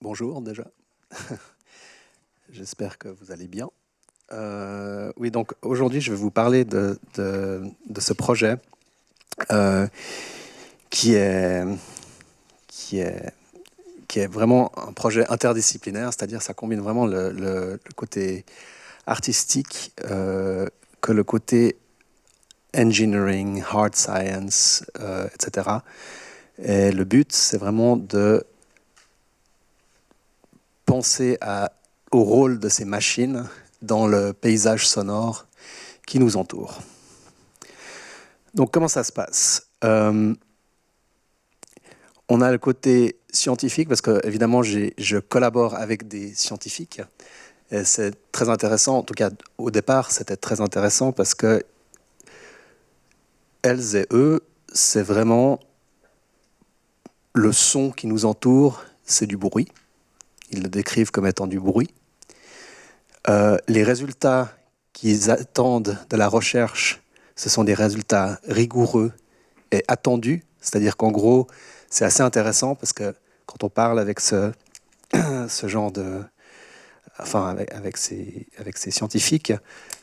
Bonjour déjà. J'espère que vous allez bien. Oui, donc aujourd'hui, je vais vous parler de ce projet euh, qui est, qui est, qui est vraiment un projet interdisciplinaire, c'est-à-dire ça combine vraiment le côté artistique que le côté engineering, hard science, etc. Et le but, c'est vraiment de penser au rôle de ces machines dans le paysage sonore qui nous entoure. Donc comment ça se passe On a le côté scientifique, parce que évidemment je collabore avec des scientifiques, et c'est très intéressant, en tout cas au départ c'était très intéressant, parce que elles et eux, c'est vraiment le son qui nous entoure, c'est du bruit. Ils le décrivent comme étant du bruit. Les résultats qu'ils attendent de la recherche, ce sont des résultats rigoureux et attendus, c'est-à-dire qu'en gros, c'est assez intéressant parce que quand on parle avec ce genre de... Enfin, avec ces scientifiques,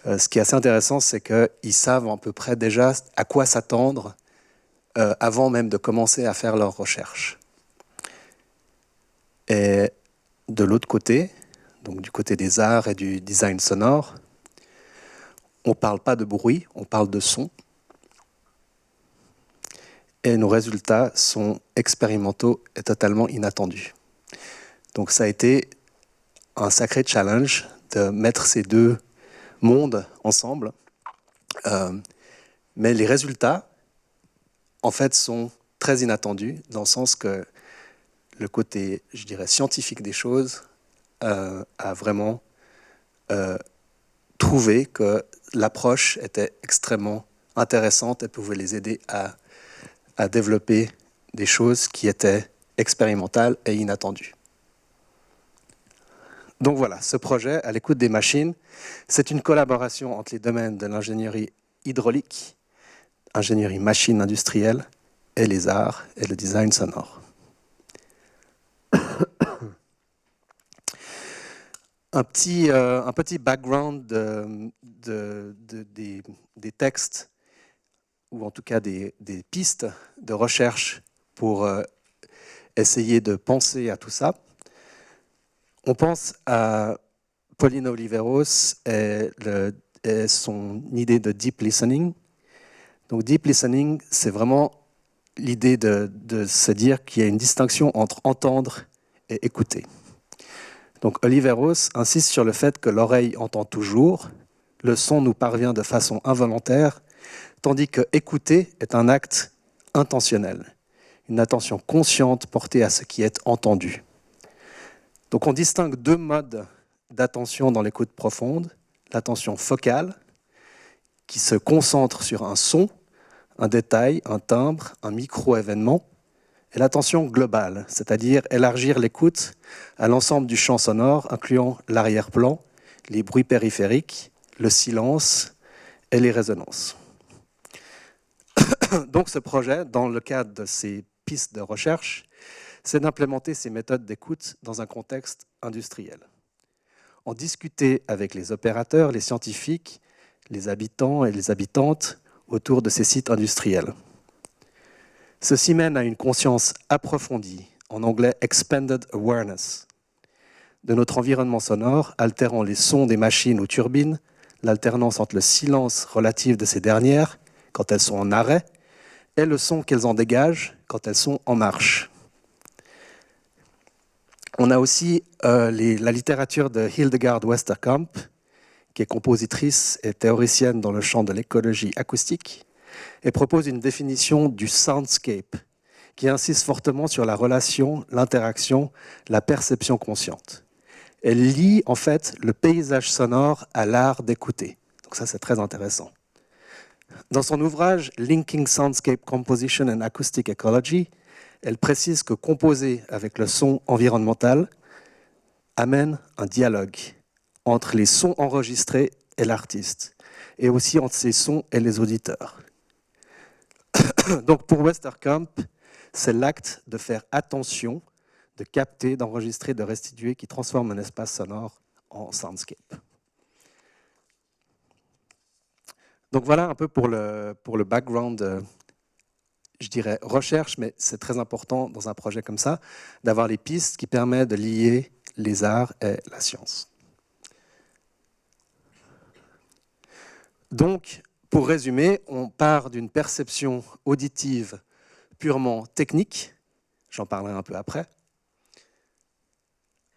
ce qui est assez intéressant, c'est qu'ils savent à peu près déjà à quoi s'attendre avant même de commencer à faire leurs recherches. Et de l'autre côté, donc du côté des arts et du design sonore, on ne parle pas de bruit, on parle de son. Et nos résultats sont expérimentaux et totalement inattendus. Donc ça a été un sacré challenge de mettre ces deux mondes ensemble. Mais les résultats, en fait, sont très inattendus, dans le sens que le côté, je dirais, scientifique des choses a vraiment trouvé que l'approche était extrêmement intéressante et pouvait les aider à développer des choses qui étaient expérimentales et inattendues. Donc voilà, ce projet, à l'écoute des machines, c'est une collaboration entre les domaines de l'ingénierie hydraulique, ingénierie machine industrielle, et les arts et le design sonore. Un petit background des textes, ou en tout cas des pistes de recherche pour essayer de penser à tout ça. On pense à Pauline Oliveros et son idée de deep listening. Donc deep listening, c'est vraiment l'idée de se dire qu'il y a une distinction entre entendre et écouter. Donc Oliveros insiste sur le fait que l'oreille entend toujours, le son nous parvient de façon involontaire, tandis que écouter est un acte intentionnel, une attention consciente portée à ce qui est entendu. Donc on distingue deux modes d'attention dans l'écoute profonde, l'attention focale, qui se concentre sur un son, un détail, un timbre, un micro-événement, et l'attention globale, c'est-à-dire élargir l'écoute à l'ensemble du champ sonore, incluant l'arrière-plan, les bruits périphériques, le silence et les résonances. Donc ce projet, dans le cadre de ces pistes de recherche, c'est d'implémenter ces méthodes d'écoute dans un contexte industriel. En discuter avec les opérateurs, les scientifiques, les habitants et les habitantes autour de ces sites industriels. Ceci mène à une conscience approfondie, en anglais expanded awareness, de notre environnement sonore, altérant les sons des machines ou turbines, l'alternance entre le silence relatif de ces dernières, quand elles sont en arrêt, et le son qu'elles en dégagent quand elles sont en marche. On a aussi la littérature de Hildegard Westerkamp, qui est compositrice et théoricienne dans le champ de l'écologie acoustique, et propose une définition du soundscape, qui insiste fortement sur la relation, l'interaction, la perception consciente. Elle lie en fait le paysage sonore à l'art d'écouter. Donc ça, c'est très intéressant. Dans son ouvrage « Linking Soundscape Composition and Acoustic Ecology », elle précise que composer avec le son environnemental amène un dialogue entre les sons enregistrés et l'artiste, et aussi entre ces sons et les auditeurs. Donc pour Westerkamp, c'est l'acte de faire attention, de capter, d'enregistrer, de restituer, qui transforme un espace sonore en soundscape. Donc voilà un peu pour le background, je dirais recherche, mais c'est très important dans un projet comme ça, d'avoir les pistes qui permettent de lier les arts et la science. Donc, pour résumer, on part d'une perception auditive purement technique, j'en parlerai un peu après,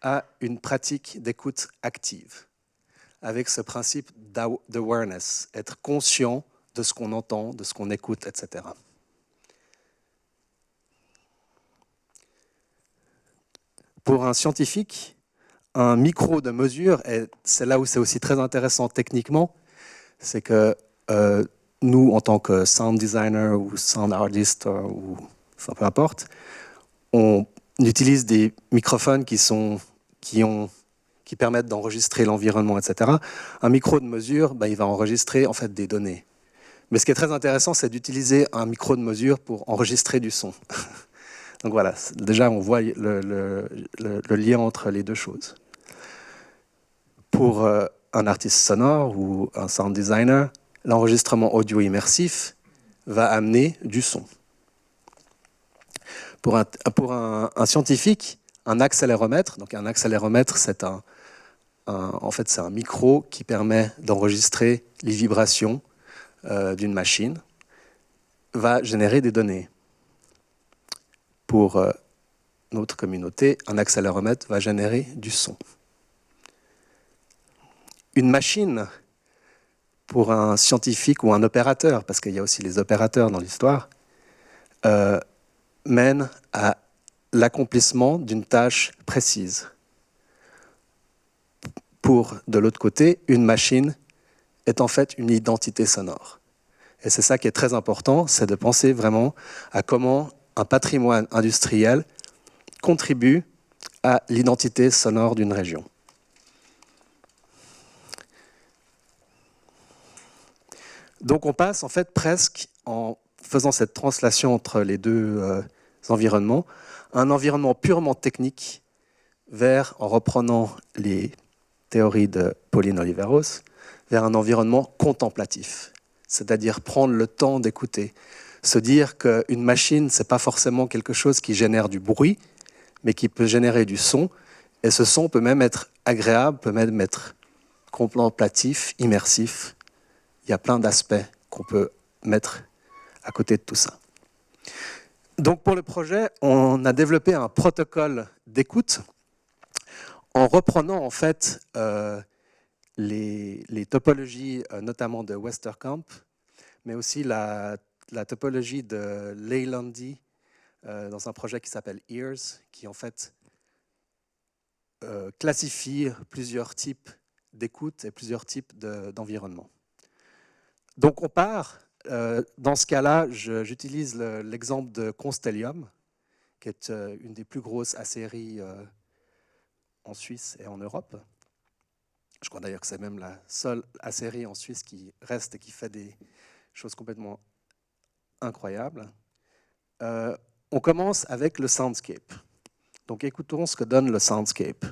à une pratique d'écoute active, avec ce principe d'awareness, être conscient de ce qu'on entend, de ce qu'on écoute, etc. Pour un scientifique, un micro de mesure, et c'est là où c'est aussi très intéressant techniquement, c'est que nous, en tant que sound designer ou sound artist, ou enfin, peu importe, on utilise des microphones qui permettent d'enregistrer l'environnement, etc. Un micro de mesure, il va enregistrer en fait des données. Mais ce qui est très intéressant, c'est d'utiliser un micro de mesure pour enregistrer du son. Donc voilà, déjà on voit le lien entre les deux choses. Pour un artiste sonore ou un sound designer, l'enregistrement audio immersif va amener du son. Pour un scientifique, un accéléromètre, donc un accéléromètre, c'est en fait, c'est un micro qui permet d'enregistrer les vibrations d'une machine, va générer des données. Pour notre communauté, un accéléromètre va générer du son. Une machine, pour un scientifique ou un opérateur, parce qu'il y a aussi les opérateurs dans l'histoire, mène à l'accomplissement d'une tâche précise. Pour, de l'autre côté, une machine est en fait une identité sonore. Et c'est ça qui est très important, c'est de penser vraiment à comment un patrimoine industriel contribue à l'identité sonore d'une région. Donc on passe en fait presque, en faisant cette translation entre les deux environnements, un environnement purement technique vers, en reprenant les théories de Pauline Oliveros, vers un environnement contemplatif, c'est-à-dire prendre le temps d'écouter, se dire qu'une machine, ce n'est pas forcément quelque chose qui génère du bruit, mais qui peut générer du son, et ce son peut même être agréable, peut même être contemplatif, immersif. Il y a plein d'aspects qu'on peut mettre à côté de tout ça. Donc pour le projet, on a développé un protocole d'écoute en reprenant en fait les topologies notamment de Westerkamp, mais aussi la topologie de Leylandi dans un projet qui s'appelle Ears, qui en fait classifie plusieurs types d'écoute et plusieurs types d'environnement. Donc on part, dans ce cas-là, j'utilise l'exemple de Constellium, qui est une des plus grosses aciéries en Suisse et en Europe. Je crois d'ailleurs que c'est même la seule aciérie en Suisse qui reste et qui fait des choses complètement incroyables. On commence avec le soundscape. Donc écoutons ce que donne le soundscape.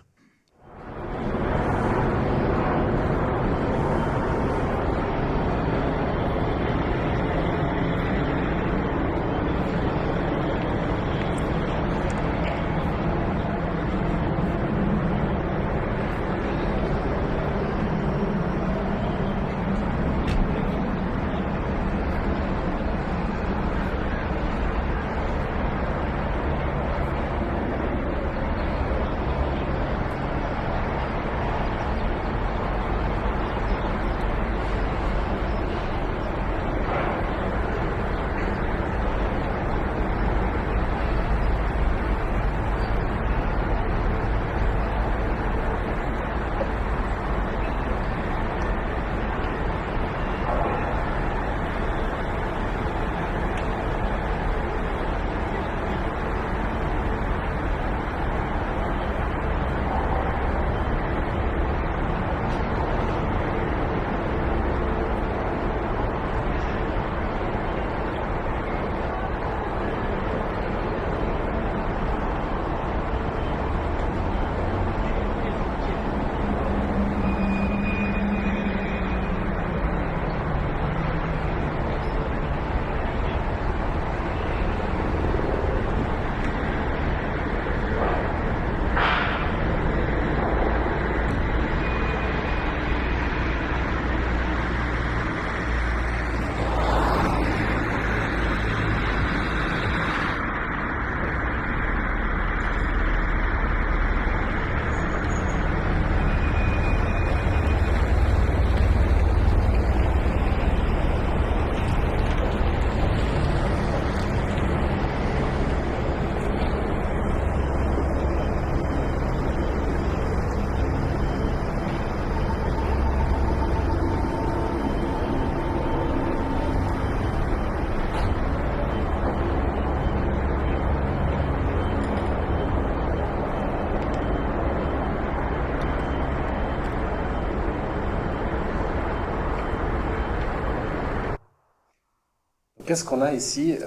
qu'est-ce qu'on a ici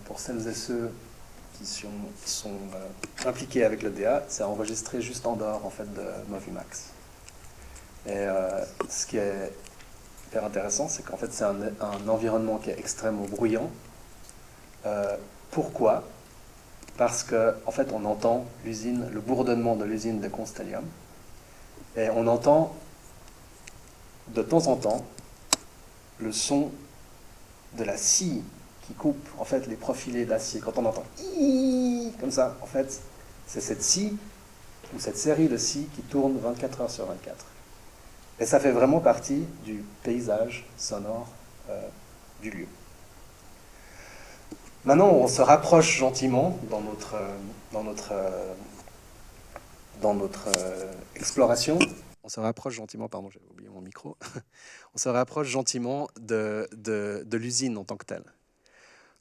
pour celles et ceux qui sont impliqués avec le DA, c'est enregistré juste en dehors en fait, de Movimax. Et ce qui est hyper intéressant, c'est qu'en fait c'est un environnement qui est extrêmement bruyant. Pourquoi ? Parce qu'en fait on entend l'usine, le bourdonnement de l'usine de Constellium, et on entend de temps en temps le son de la scie qui coupe en fait les profilés d'acier. Quand on entend comme ça, en fait, c'est cette scie ou cette série de scies qui tourne 24 heures sur 24. Et ça fait vraiment partie du paysage sonore du lieu. Maintenant, on se rapproche gentiment dans notre exploration. On se rapproche gentiment, pardon, j'avais oublié mon micro. On se rapproche gentiment de l'usine en tant que telle.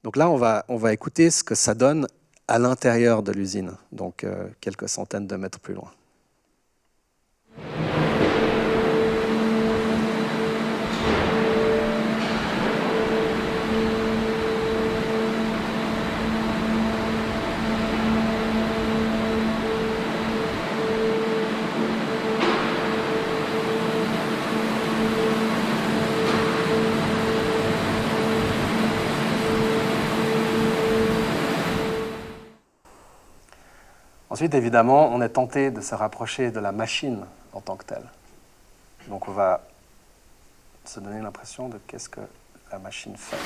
Donc là, on va écouter ce que ça donne à l'intérieur de l'usine, donc quelques centaines de mètres plus loin. Ensuite, évidemment, on est tenté de se rapprocher de la machine en tant que telle. Donc on va se donner l'impression de qu'est-ce que la machine fait.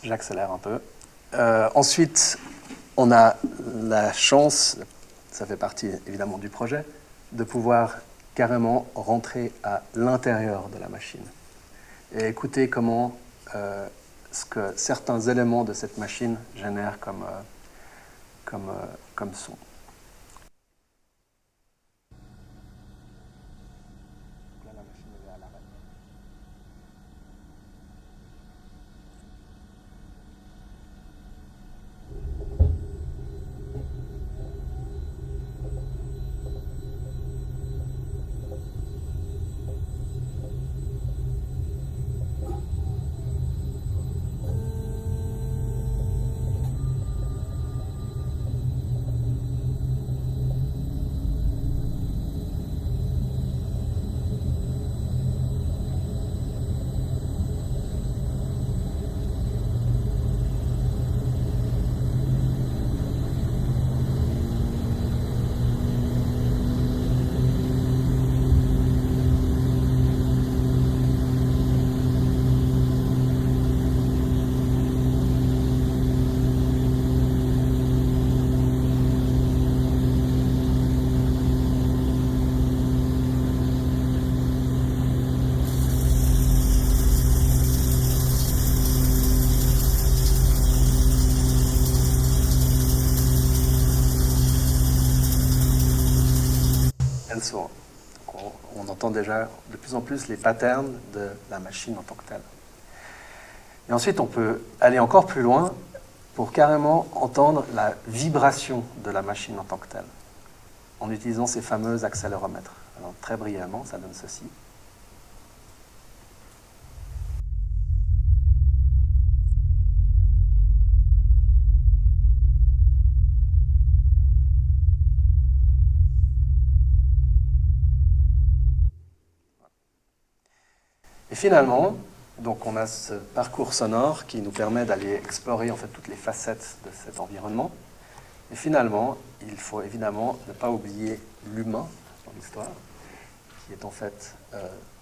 J'accélère un peu. Ensuite, on a la chance, ça fait partie évidemment du projet, de pouvoir carrément rentrer à l'intérieur de la machine et écouter comment ce que certains éléments de cette machine génèrent comme son. Là, la machine est à l'arrêt. On entend déjà de plus en plus les patterns de la machine en tant que telle. Et ensuite, on peut aller encore plus loin pour carrément entendre la vibration de la machine en tant que telle, en utilisant ces fameux accéléromètres. Alors, très brièvement, ça donne ceci. Et finalement, donc on a ce parcours sonore qui nous permet d'aller explorer en fait toutes les facettes de cet environnement. Et finalement, il faut évidemment ne pas oublier l'humain dans l'histoire, qui est en fait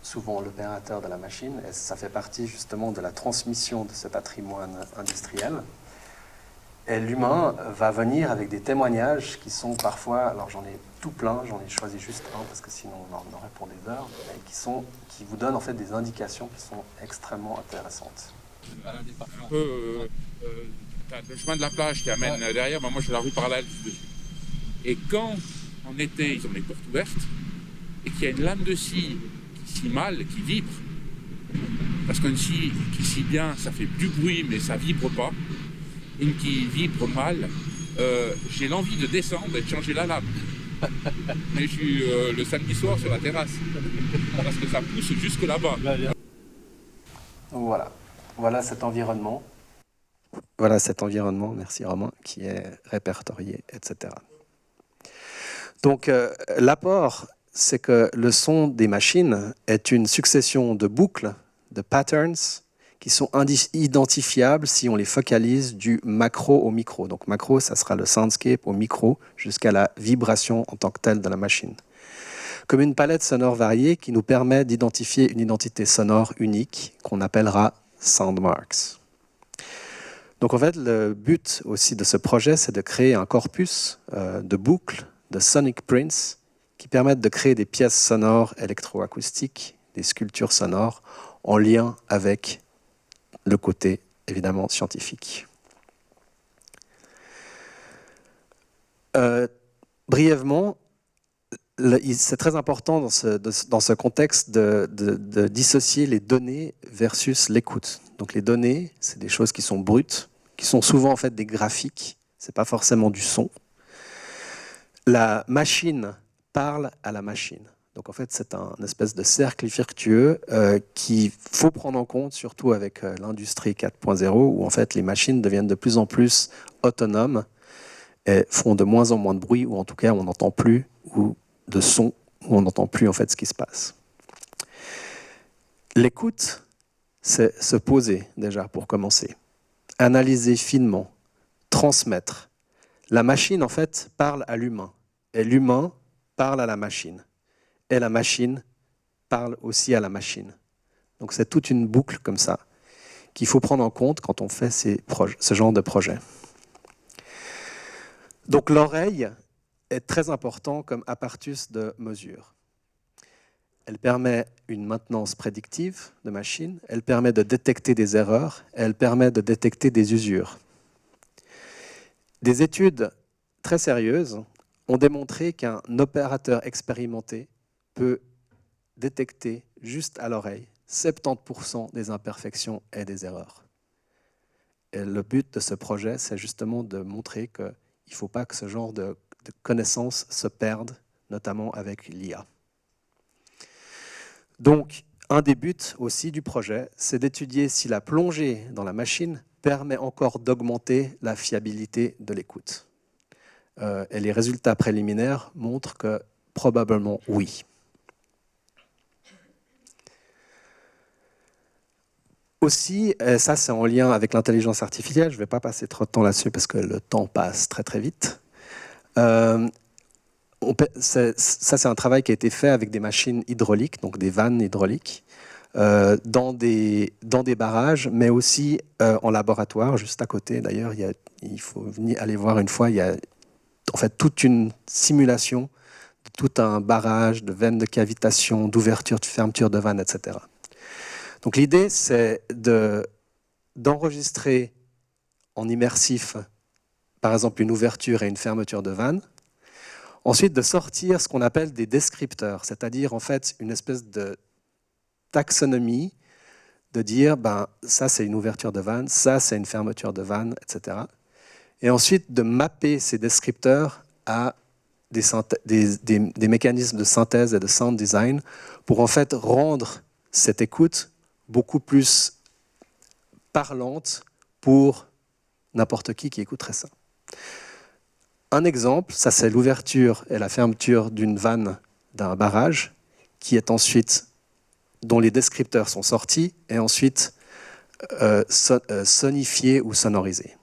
souvent l'opérateur de la machine, et ça fait partie justement de la transmission de ce patrimoine industriel. Et l'humain va venir avec des témoignages qui sont parfois, alors j'en ai tout plein, j'en ai choisi juste un parce que sinon on en aurait pour des heures, mais qui vous donnent en fait des indications qui sont extrêmement intéressantes. Un peu, t'as le chemin de la plage qui amène derrière, moi j'ai la rue parallèle dessus. Et quand en été ils ont les portes ouvertes et qu'il y a une lame de scie qui scie mal, qui vibre, parce qu'une scie qui scie bien, ça fait du bruit mais ça vibre pas. Une qui vibre mal, j'ai l'envie de descendre et de changer la lame. Mais je suis le samedi soir sur la terrasse, parce que ça pousse jusque là-bas. Voilà cet environnement. Voilà cet environnement, merci Romain, qui est répertorié, etc. Donc l'apport, c'est que le son des machines est une succession de boucles, de patterns, qui sont identifiables si on les focalise du macro au micro. Donc macro, ça sera le soundscape, au micro, jusqu'à la vibration en tant que telle de la machine. Comme une palette sonore variée qui nous permet d'identifier une identité sonore unique qu'on appellera soundmarks. Donc en fait, le but aussi de ce projet, c'est de créer un corpus de boucles, de sonic prints, qui permettent de créer des pièces sonores électroacoustiques, des sculptures sonores, en lien avec le côté, évidemment, scientifique. Brièvement, c'est très important dans ce contexte de dissocier les données versus l'écoute. Donc les données, c'est des choses qui sont brutes, qui sont souvent en fait des graphiques, c'est pas forcément du son. La machine parle à la machine. Donc en fait, c'est un espèce de cercle vertueux qu'il faut prendre en compte, surtout avec l'industrie 4.0, où en fait les machines deviennent de plus en plus autonomes et font de moins en moins de bruit, ou en tout cas on n'entend plus, ou de son, où on n'entend plus en fait ce qui se passe. L'écoute, c'est se poser déjà pour commencer, analyser finement, transmettre. La machine en fait parle à l'humain, et l'humain parle à la machine. Et la machine parle aussi à la machine. Donc c'est toute une boucle comme ça qu'il faut prendre en compte quand on fait ce genre de projet. Donc l'oreille est très important comme apparatus de mesure. Elle permet une maintenance prédictive de machine, elle permet de détecter des erreurs, elle permet de détecter des usures. Des études très sérieuses ont démontré qu'un opérateur expérimenté peut détecter juste à l'oreille 70% des imperfections et des erreurs. Et le but de ce projet, c'est justement de montrer qu'il ne faut pas que ce genre de connaissances se perdent, notamment avec l'IA. Donc, un des buts aussi du projet, c'est d'étudier si la plongée dans la machine permet encore d'augmenter la fiabilité de l'écoute. Et les résultats préliminaires montrent que probablement oui. Aussi, et ça c'est en lien avec l'intelligence artificielle, je ne vais pas passer trop de temps là-dessus parce que le temps passe très très vite. Ça c'est un travail qui a été fait avec des machines hydrauliques, donc des vannes hydrauliques, dans des barrages, mais aussi en laboratoire, juste à côté. D'ailleurs, il faut aller voir une fois, il y a en fait toute une simulation de tout un barrage, de veines de cavitation, d'ouverture, de fermeture de vannes, etc. Donc l'idée, c'est d'enregistrer en immersif, par exemple, une ouverture et une fermeture de vanne. Ensuite, de sortir ce qu'on appelle des descripteurs, c'est-à-dire en fait une espèce de taxonomie, de dire ça c'est une ouverture de vanne, ça c'est une fermeture de vanne, etc. Et ensuite de mapper ces descripteurs à des mécanismes de synthèse et de sound design pour en fait rendre cette écoute beaucoup plus parlante pour n'importe qui écouterait ça. Un exemple, ça c'est l'ouverture et la fermeture d'une vanne d'un barrage qui est ensuite, dont les descripteurs sont sortis et ensuite sonifiés ou sonorisés.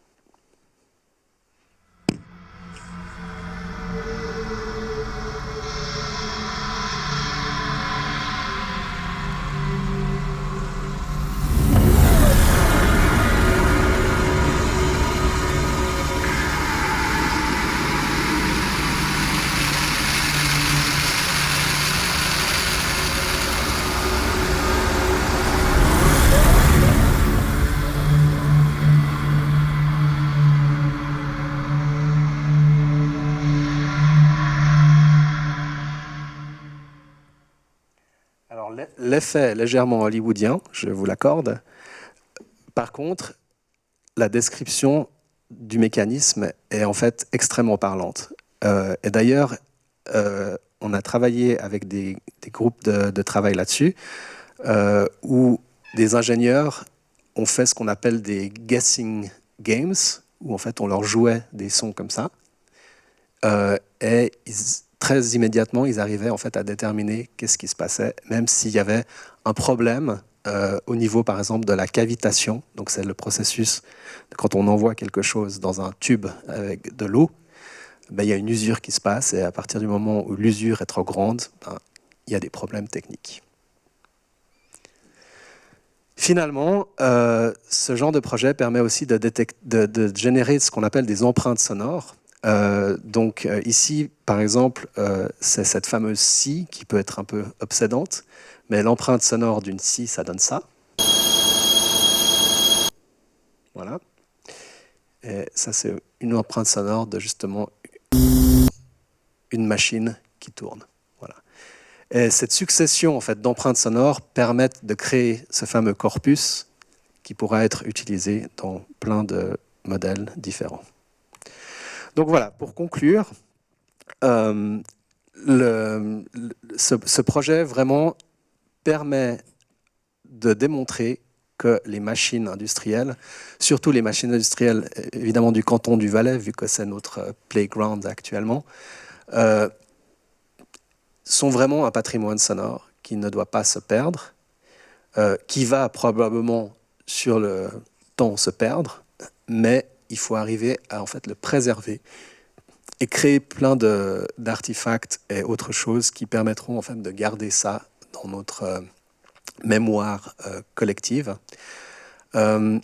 l'effet est légèrement hollywoodien, je vous l'accorde. Par contre, la description du mécanisme est en fait extrêmement parlante. Et d'ailleurs, on a travaillé avec des groupes de travail là-dessus, où des ingénieurs ont fait ce qu'on appelle des guessing games, où en fait on leur jouait des sons comme ça, et très immédiatement ils arrivaient en fait à déterminer qu'est-ce qui se passait, même s'il y avait un problème au niveau par exemple de la cavitation. Donc c'est le processus quand on envoie quelque chose dans un tube avec de l'eau, ben, il y a une usure qui se passe, et à partir du moment où l'usure est trop grande, ben, il y a des problèmes techniques. Finalement, ce genre de projet permet aussi de générer ce qu'on appelle des empreintes sonores. Ici, par exemple, c'est cette fameuse scie qui peut être un peu obsédante, mais l'empreinte sonore d'une scie, ça donne ça. Voilà. Et ça, c'est une empreinte sonore de justement une machine qui tourne. Voilà. Et cette succession en fait, d'empreintes sonores permettent de créer ce fameux corpus qui pourra être utilisé dans plein de modèles différents. Donc voilà, pour conclure, ce projet vraiment permet de démontrer que les machines industrielles, surtout les machines industrielles évidemment du canton du Valais, vu que c'est notre playground actuellement, sont vraiment un patrimoine sonore qui ne doit pas se perdre, qui va probablement sur le temps se perdre, mais il faut arriver à en fait le préserver et créer plein d'artefacts et autres choses qui permettront en fait de garder ça dans notre mémoire collective. La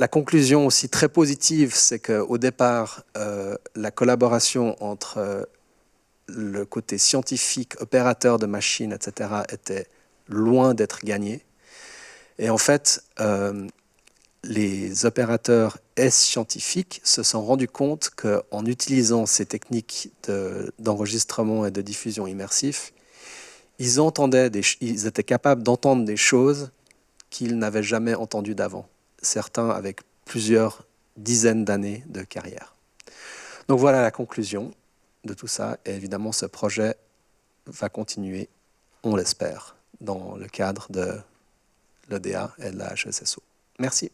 conclusion aussi très positive, c'est qu'au départ, la collaboration entre le côté scientifique, opérateur de machines, etc., était loin d'être gagnée. Et en fait, les opérateurs et scientifiques se sont rendus compte qu'en utilisant ces techniques d'enregistrement et de diffusion immersif, ils étaient capables d'entendre des choses qu'ils n'avaient jamais entendues d'avant, certains avec plusieurs dizaines d'années de carrière. Donc voilà la conclusion de tout ça, et évidemment ce projet va continuer, on l'espère, dans le cadre de l'EDA et de la HESSO. Merci.